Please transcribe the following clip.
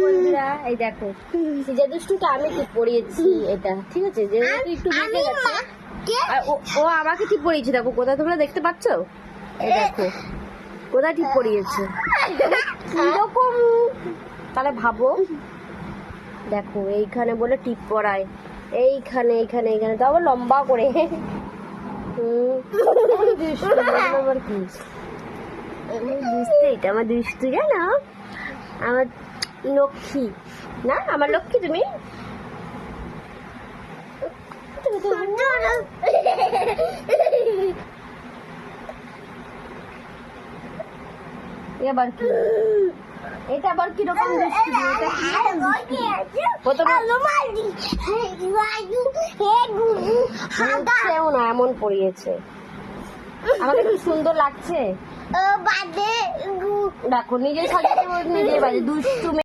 বন্ধুরা এই দেখো সিজা দুষ্টুকে আমি ঠিক পরিয়েছি এটা, ঠিক আছে? যেহেতু একটু বেঁকে গেছে আর ও আমাকে ঠিক পরিয়েছে। দেখো কোথায়, তোমরা দেখতে পাচ্ছ? এই দেখো কোথায় ঠিক পরিয়েছে, কিরকম তাহলে ভাবো। দেখো এইখানে বলে টিপ পরায়, এইখানে এইখানে এইখানে তো আবার লম্বা করে। আবার কি দুষ্টু, এটা আমার দুষ্টু জানো, আমার লক্ষ্মী না, আমার লক্ষ্মী তুমি। এবার কি, এটা আবার কিরকম দুষ্টু, না এমন পড়িয়েছে। আমাকে কি সুন্দর লাগছে, দেখো নিজে সাজিয়ে নিজে বাজে দুষ্টু।